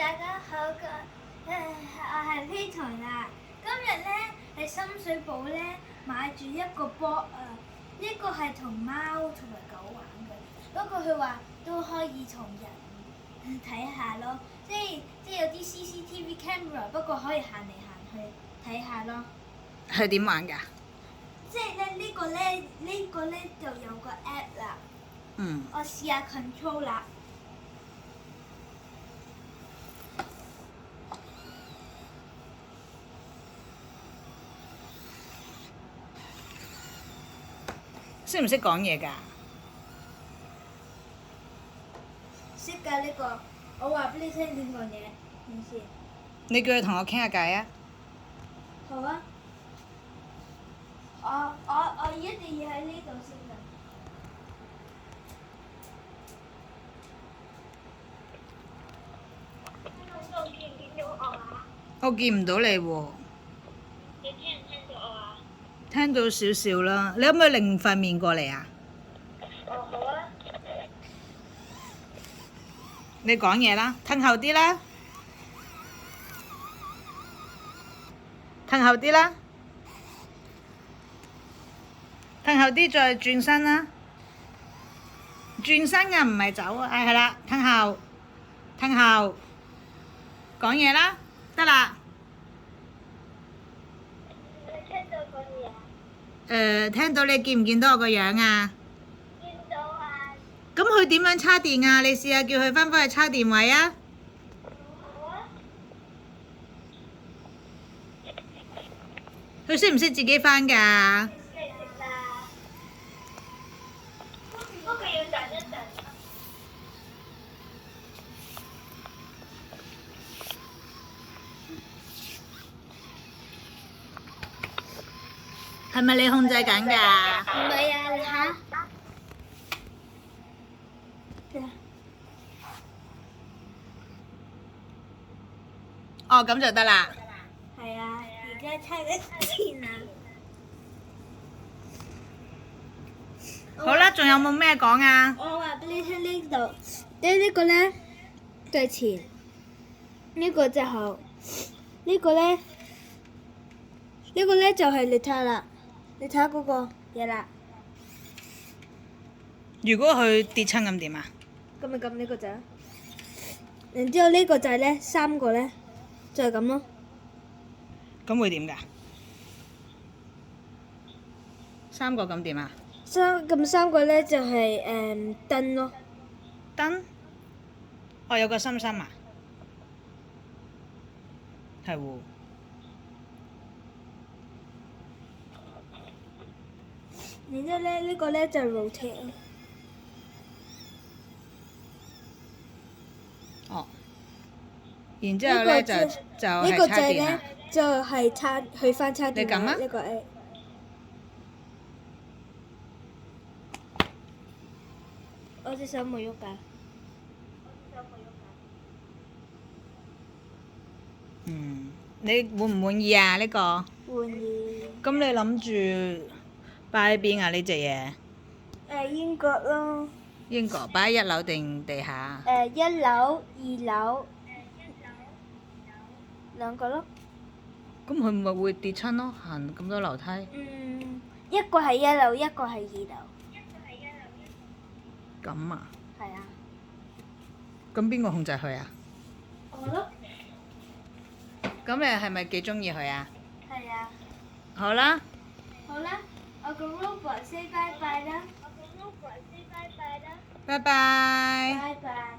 大家好嘅，我係 Peter 啊。今日咧喺深水埗咧買住一個波啊，呢個係同貓同埋狗玩嘅，不過佢話都可以同人睇下咯，即係有啲 CCTV camera， 不過可以行嚟行去睇下咯。係點玩㗎？即係咧呢個咧就有個 app 啦。嗯。我試下 control 啦。識唔識講嘢㗎？識㗎呢個，我話俾你聽點講嘢，點先？你叫佢同我傾下偈啊！好啊！我一定要喺呢度先㗎。我見唔見到我啊？我見唔到你喎。你聽唔聽到我啊？聽到少少啦，你可唔可以擰塊面過嚟啊？哦，好啊。你講嘢啦，褪後啲啦，褪後啲啦，褪後啲再轉身啦，轉身啊，唔係走啊，係啦，褪後，褪後，講嘢啦，得啦。你聽到講嘢啊？聽到你見唔見到我個樣啊？見到啊。咁佢點樣叉電啊？你試下叫佢返去叉電位啊！好啊。佢識唔識自己返㗎？識啦。不過要等一陣。係咪你控制緊㗎？唔係啊，你睇。哦，咁就得啦。係啊，而家差咗錢啊！好啦，仲有冇咩講啊？我話俾你聽呢度，呢個咧就係前，呢個就後，呢個咧就係你睇啦，你睇嗰個嘢啦。如果佢跌親咁點啊？咁咪撳呢個掣，然之後呢個掣咧三個咧就係咁咯。咁會點㗎？三個咁點啊？三個咧就係燈咯。燈？哦，有個心心啊？係喎。然之後咧呢個咧就係 rotate。哦。然之後咧就呢係個掣咧叉電啊！就係插去翻叉電你撳啊呢個 A。我隻手冇喐㗎。嗯，你滿唔滿意啊？呢個？滿意。咁你諗住擺喺邊啊？呢隻嘢？英國咯。英國擺喺1樓定地下？ 1樓、2樓。兩個咯。咁佢咪會跌親咯？行咁多樓梯。一個係1樓，一個係2樓。咁啊？係啊。咁邊個控制佢啊？我咯。咁你係咪幾中意佢啊？係啊。好啦。好啦，我個 robot say bye bye 啦。拜拜。拜拜。